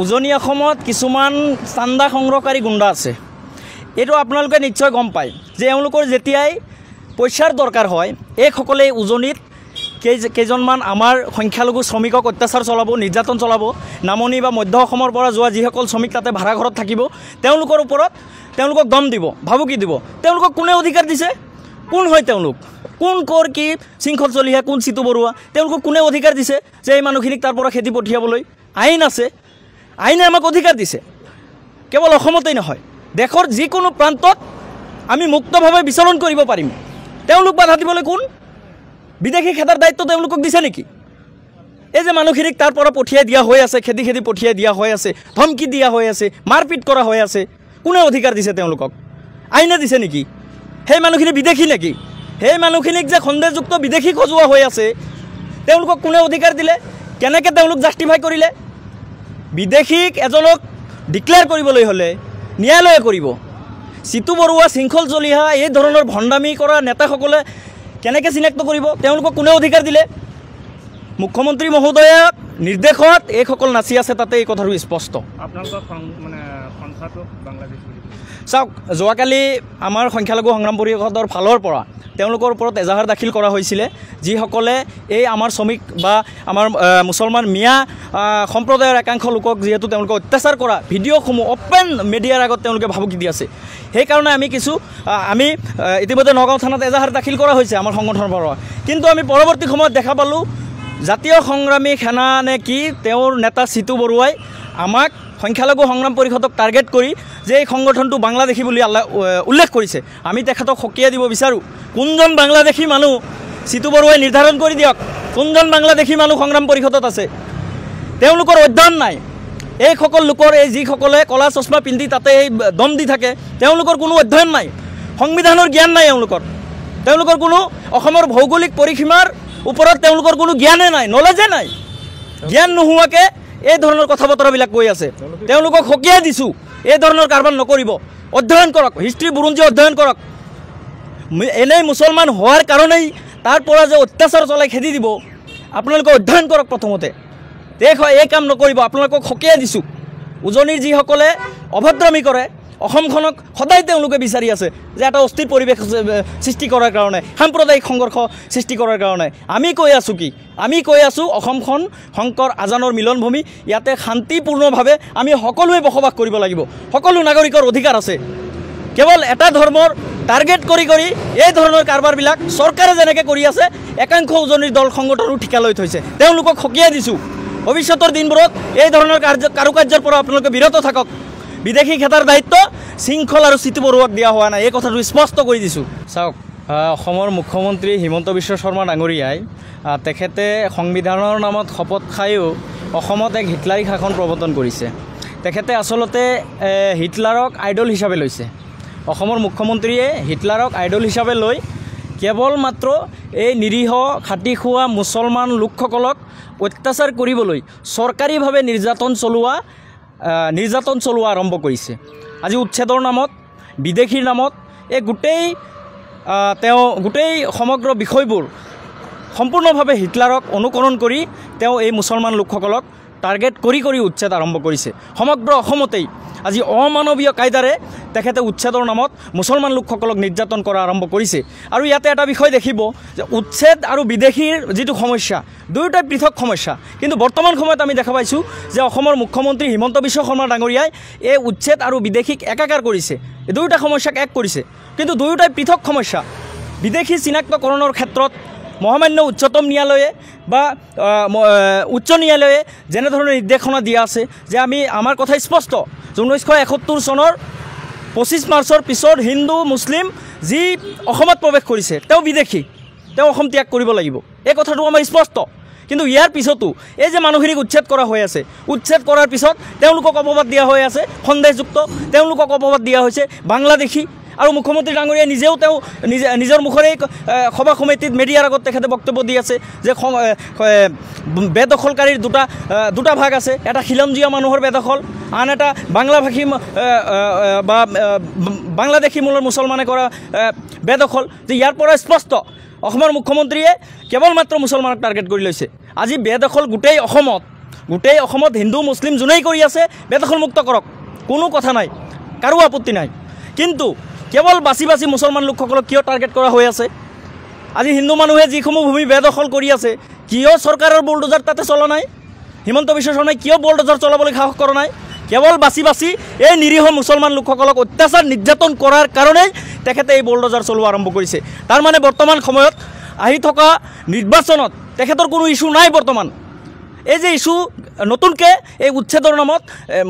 উজনি অসমত কিছুমান চান্দা সংগ্ৰহকাৰী গুণ্ডা আছে। এইটো আপোনালোকে নিশ্চয় গম পায় যে এওঁলোকৰ যেতিয়াই পইচাৰ দৰকাৰ হয় এইসকলে উজনিত কেইজনমান আমাৰ সংখ্যালঘু শ্ৰমিকক অত্যাচাৰ চলাব, নিৰ্যাতন চলাব। নামনি বা মধ্য অসমৰ পৰা যোৱা যিসকল শ্ৰমিক তাতে ভাড়া ঘৰত থাকিব তেওঁলোকৰ ওপৰত তেওঁলোকক দম দিব, ভাবুকি দিব। তেওঁলোকক কোনে অধিকাৰ দিছে? কোন হয় তেওঁলোক? কোন কৰ কি শৃংখল চলিহা, কোন চিতু বৰুৱা? তেওঁলোকক কোনে অধিকাৰ দিছে যে এই মানুহখিনিক তাৰ পৰা খেতি পঠিয়াবলৈ? আইন আছে, আইনে আমাক অধিকাৰ দিছে। কেৱল অসমতেই নহয়, দেশৰ যিকোনো প্ৰান্তত আমি মুক্তভাৱে বিচৰণ কৰিব পাৰিম। তেওঁলোক বাধা দিবলৈ কোন? বিদেশী খেদাৰ দায়িত্ব তেওঁলোকক দিছে নেকি? এই যে মানুহখিনিক তাৰ পৰা পঠিয়াই দিয়া হৈ আছে, খেদি পঠিয়াই দিয়া হৈ আছে, ধমকি দিয়া হৈ আছে, মাৰপিট কৰা হৈ আছে, কোনে অধিকাৰ দিছে তেওঁলোকক? আইনে দিছে নেকি? সেই মানুহখিনি বিদেশী নেকি? সেই মানুহখিনিক যে সন্দেহযুক্ত বিদেশী সজোৱা হৈ আছে তেওঁলোকক কোনে অধিকাৰ দিলে? কেনেকৈ তেওঁলোক জাষ্টিফাই কৰিলে? বিদেশীক এজনক ডিক্লেয়াৰ কৰিবলৈ হ'লে ন্যায়ালয়ে কৰিব। চিতু বৰুৱা, শৃংখল চলিহা এই ধৰণৰ ভণ্ডামি কৰা নেতাসকলে কেনেকৈ চিনাক্ত কৰিব? তেওঁলোকক কোনে অধিকাৰ দিলে? মুখ্যমন্ত্ৰী মহোদয়াৰ নিৰ্দেশত এইসকল নাচি আছে, তাতে এই কথাটো স্পষ্ট। চাওক, যোৱাকালি আমাৰ সংখ্যালঘু সংগ্ৰাম পৰিষদৰ ফালৰ পৰা তেওঁলোকৰ ওপৰত এজাহাৰ দাখিল কৰা হৈছিলে, যিসকলে এই আমাৰ শ্ৰমিক বা আমাৰ মুছলমান মিয়া সম্প্ৰদায়ৰ একাংশ লোকক যিহেতু তেওঁলোকে অত্যাচাৰ কৰা ভিডিঅ'সমূহ অপেন মিডিয়াৰ আগত তেওঁলোকে ভাবুকি দি আছে। সেইকাৰণে আমি ইতিমধ্যে নগাঁও থানাত এজাহাৰ দাখিল কৰা হৈছে আমাৰ সংগঠনৰ পৰা। কিন্তু আমি পৰৱৰ্তী সময়ত দেখা পালোঁ জাতীয় সংগ্ৰামী সেনা নে কি তেওঁৰ নেতা চিতু বৰুৱাই আমাক সংখ্যালঘু সংগ্ৰাম পৰিষদক টাৰ্গেট কৰি যে এই সংগঠনটো বাংলাদেশী বুলি উল্লেখ কৰিছে। আমি তেখেতক সকীয়াই দিব বিচাৰোঁ, কোনজন বাংলাদেশী মানুহ চিতু বৰুৱাই নিৰ্ধাৰণ কৰি দিয়ক। কোনজন বাংলাদেশী মানুহ সংগ্ৰাম পৰিষদত আছে? তেওঁলোকৰ অধ্যয়ন নাই। এইসকল লোকৰ এই যিসকলে ক'লা চশমা পিন্ধি তাতে এই দম দি থাকে তেওঁলোকৰ কোনো অধ্যয়ন নাই, সংবিধানৰ জ্ঞান নাই তেওঁলোকৰ কোনো অসমৰ ভৌগোলিক পৰিসীমাৰ ওপৰত তেওঁলোকৰ কোনো জ্ঞানে নাই, নলেজে নাই। জ্ঞান নোহোৱাকৈ এই ধৰণৰ কথা বতৰাবিলাক কৈ আছে। তেওঁলোকক সকীয়াই দিছোঁ, এই ধৰণৰ কাৰবাৰ নকৰিব। অধ্যয়ন কৰক, হিষ্ট্ৰী বুৰঞ্জী অধ্যয়ন কৰক। এনেই মুছলমান হোৱাৰ কাৰণেই তাৰ পৰা যে অত্যাচাৰ চলাই খেদি দিব, আপোনালোকে অধ্যয়ন কৰক প্ৰথমতে। এই কাম নকৰিব, আপোনালোকক সকীয়াই দিছোঁ। উজনিৰ যিসকলে অভদ্ৰামি কৰে অসমখনক সদায় তেওঁলোকে বিচাৰি আছে যে এটা অস্থিৰ পৰিৱেশ সৃষ্টি কৰাৰ কাৰণে, সাম্প্ৰদায়িক সংঘৰ্ষ সৃষ্টি কৰাৰ কাৰণে। আমি কৈ আছোঁ অসমখন শংকৰ আজানৰ মিলনভূমি। ইয়াতে শান্তিপূৰ্ণভাৱে আমি সকলোৱে বসবাস কৰিব লাগিব। সকলো নাগৰিকৰ অধিকাৰ আছে। কেৱল এটা ধৰ্মৰ টাৰ্গেট কৰি এই ধৰণৰ কাৰবাৰবিলাক চৰকাৰে যেনেকৈ কৰি আছে একাংশ উজনিৰ দল সংগঠনো ঠিকা লৈ থৈছে। তেওঁলোকক সকীয়াই দিছোঁ, ভৱিষ্যতৰ দিনবোৰত এই ধৰণৰ কাৰুকাৰ্যৰ পৰা আপোনালোকে বিৰত থাকক। বিদেশী খেদাৰ দায়িত্ব শৃংখল আৰু চিতু বৰুৱাক দিয়া হোৱা নাই, এই কথাটো স্পষ্ট কৰি দিছোঁ। চাওক, অসমৰ মুখ্যমন্ত্ৰী হিমন্ত বিশ্ব শৰ্মা ডাঙৰীয়াই তেখেতে সংবিধানৰ নামত শপত খায়ো অসমত এক হিটলাৰী শাসন প্ৰৱৰ্তন কৰিছে। তেখেতে আচলতে হিটলাৰক আইডল হিচাপে লৈছে। অসমৰ মুখ্যমন্ত্ৰীয়ে হিটলাৰক আইডল হিচাপে লৈ কেৱল মাত্ৰ এই নিৰীহ খাটি খোৱা মুছলমান লোকসকলক অত্যাচাৰ কৰিবলৈ চৰকাৰীভাৱে নিৰ্যাতন চলোৱা আৰম্ভ কৰিছে। আজি উচ্ছেদৰ নামত, বিদেশীৰ নামত এই গোটেই সমগ্ৰ বিষয়বোৰ সম্পূৰ্ণভাৱে হিটলাৰক অনুকৰণ কৰি তেওঁ এই মুছলমান লোকসকলক টাৰ্গেট কৰি উচ্ছেদ আৰম্ভ কৰিছে। সমগ্ৰ অসমতেই আজি অমানৱীয় কায়দাৰে তেখেতে উচ্ছেদৰ নামত মুছলমান লোকসকলক নিৰ্যাতন কৰা আৰম্ভ কৰিছে। আৰু ইয়াতে এটা বিষয় দেখিব যে উচ্ছেদ আৰু বিদেশীৰ যিটো সমস্যা, দুয়োটাই পৃথক সমস্যা। কিন্তু বৰ্তমান সময়ত আমি দেখা পাইছোঁ যে অসমৰ মুখ্যমন্ত্ৰী হিমন্ত বিশ্ব শৰ্মা ডাঙৰীয়াই এই উচ্ছেদ আৰু বিদেশীক একাকাৰ কৰিছে, এই দুয়োটা সমস্যাক এক কৰিছে। কিন্তু দুয়োটাই পৃথক সমস্যা। বিদেশী চিনাক্তকৰণৰ ক্ষেত্ৰত মহামান্য উচ্চতম ন্যায়ালয়ে বা উচ্চ ন্যায়ালয়ে যেনেধৰণৰ নিৰ্দেশনা দিয়া আছে যে আমাৰ কথা স্পষ্ট, 1971 চনৰ 25 মাৰ্চৰ পিছত হিন্দু মুছলিম যি অসমত প্ৰৱেশ কৰিছে তেওঁ বিদেশী, তেওঁ অসম ত্যাগ কৰিব লাগিব, এই কথাটো আমাৰ স্পষ্ট। কিন্তু ইয়াৰ পিছতো এই যে মানুহখিনিক উচ্ছেদ কৰা হৈ আছে, উচ্ছেদ কৰাৰ পিছত তেওঁলোকক অপবাদ দিয়া হৈ আছে সন্দেহযুক্ত, তেওঁলোকক অপবাদ দিয়া হৈছে বাংলাদেশী। আৰু মুখ্যমন্ত্ৰী ডাঙৰীয়াই নিজেও নিজৰ মুখৰেই সভা সমিতিত মিডিয়াৰ আগত তেখেতে বক্তব্য দি আছে যে বেদখলকাৰীৰ দুটা ভাগ আছে, এটা খিলঞ্জীয়া মানুহৰ বেদখল, আন এটা বাংলাভাষী বা বাংলাদেশী মূলৰ মুছলমানে কৰা বেদখল। যে ইয়াৰ পৰা স্পষ্ট অসমৰ মুখ্যমন্ত্ৰীয়ে কেৱল মাত্ৰ মুছলমানক টাৰ্গেট কৰি লৈছে। আজি বেদখল গোটেই অসমত গোটেই অসমত হিন্দু মুছলিম যোনেই কৰি আছে বেদখলমুক্ত কৰক, কোনো কথা নাই, কাৰো আপত্তি নাই। কিন্তু কেৱল বাছি বাছি মুছলমান লোকসকলক কিয় টাৰ্গেট কৰা হৈ আছে? আজি হিন্দু মানুহে যিসমূহ ভূমি বেদখল কৰি আছে, কিয় চৰকাৰৰ বুলডোজাৰ তাতে চলা নাই? হিমন্ত বিশ্ব শৰ্মাই কিয় বুলডোজাৰ চলাবলৈ সাহস কৰা নাই? কেৱল বাছি বাছি এই নিৰীহ মুছলমান লোকসকলক অত্যাচাৰ নিৰ্যাতন কৰাৰ কাৰণেই তেখেতে এই বুলডোজাৰ চলোৱা আৰম্ভ কৰিছে। তাৰ মানে বৰ্তমান সময়ত আহি থকা নিৰ্বাচনত তেখেতৰ কোনো ইস্যু নাই। বৰ্তমান এই যে ইস্যু নতুনকৈ এই উচ্ছেদৰ নামত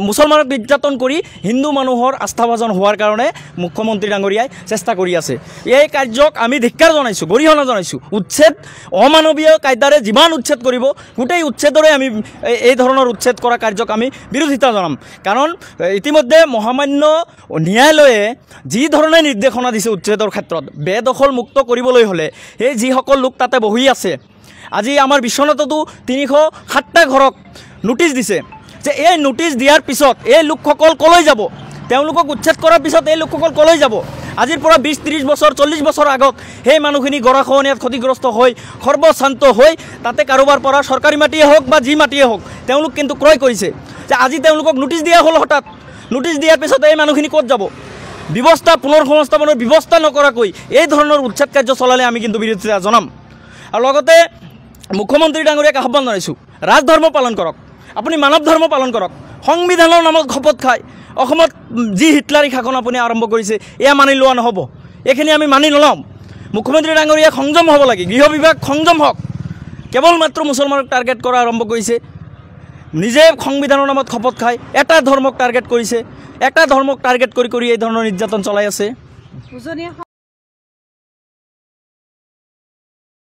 মুছলমানক নিৰ্যাতন কৰি হিন্দু মানুহৰ আস্থাভাজন হোৱাৰ কাৰণে মুখ্যমন্ত্ৰী ডাঙৰীয়াই চেষ্টা কৰি আছে। এই কাৰ্যক আমি ধিক্কাৰ জনাইছোঁ, গৰিহণা জনাইছোঁ। উচ্ছেদ অমানৱীয় কায়দাৰে যিমান উচ্ছেদ কৰিব, গোটেই উচ্ছেদৰে আমি এই ধৰণৰ উচ্ছেদ কৰা কাৰ্যক আমি বিৰোধিতা জনাম। কাৰণ ইতিমধ্যে মহামান্য ন্যায়ালয়ে যি ধৰণে নিৰ্দেশনা দিছে উচ্ছেদৰ ক্ষেত্ৰত, বেদখল মুক্ত কৰিবলৈ হ'লে এই যিসকল লোক তাতে বহি আছে, আজি আমাৰ বিশ্বনাথতো 307টা ঘৰক নোটিছ দিছে যে এই নোটিছ দিয়াৰ পিছত এই লোকসকল কলৈ যাব? তেওঁলোকক উচ্ছেদ কৰাৰ পিছত এই লোকসকল কলৈ যাব? আজিৰ পৰা 20-30 বছৰ 40 বছৰ আগত সেই মানুহখিনি গৰাখহনীয়াত ক্ষতিগ্ৰস্ত হৈ সৰ্বশান্ত হৈ তাতে কাৰোবাৰ পৰা চৰকাৰী মাটিয়ে হওক বা যি মাটিয়ে হওক তেওঁলোক কিন্তু ক্ৰয় কৰিছে। যে আজি তেওঁলোকক নোটিছ দিয়া হ'ল, হঠাৎ নোটিছ দিয়াৰ পিছত এই মানুহখিনি ক'ত যাব? ব্যৱস্থা পুনৰ সংস্থাপনৰ ব্যৱস্থা নকৰাকৈ এই ধৰণৰ উচ্ছেদ কাৰ্য চলালে আমি কিন্তু বিৰোধিতা জনাম। আৰু লগতে মুখ্যমন্ত্ৰী ডাঙৰীয়াক আহ্বান জনাইছোঁ, ৰাজধৰ্ম পালন কৰক, আপুনি মানৱ ধৰ্ম পালন কৰক। সংবিধানৰ নামত শপত খাই অসমত যি হিটলাৰী শাসন আপুনি আৰম্ভ কৰিছে এয়া মানি লোৱা নহ'ব, এইখিনি আমি মানি নলওঁ। মুখ্যমন্ত্ৰী ডাঙৰীয়াক সংযম হ'ব লাগে, গৃহ বিভাগ সংযম হওক। কেৱল মাত্ৰ মুছলমানক টাৰ্গেট কৰা আৰম্ভ কৰিছে, নিজে সংবিধানৰ নামত শপত খাই এটা ধৰ্মক টাৰ্গেট কৰিছে, এটা ধৰ্মক টাৰ্গেট কৰি এই ধৰণৰ নিৰ্যাতন চলাই আছে। উজনি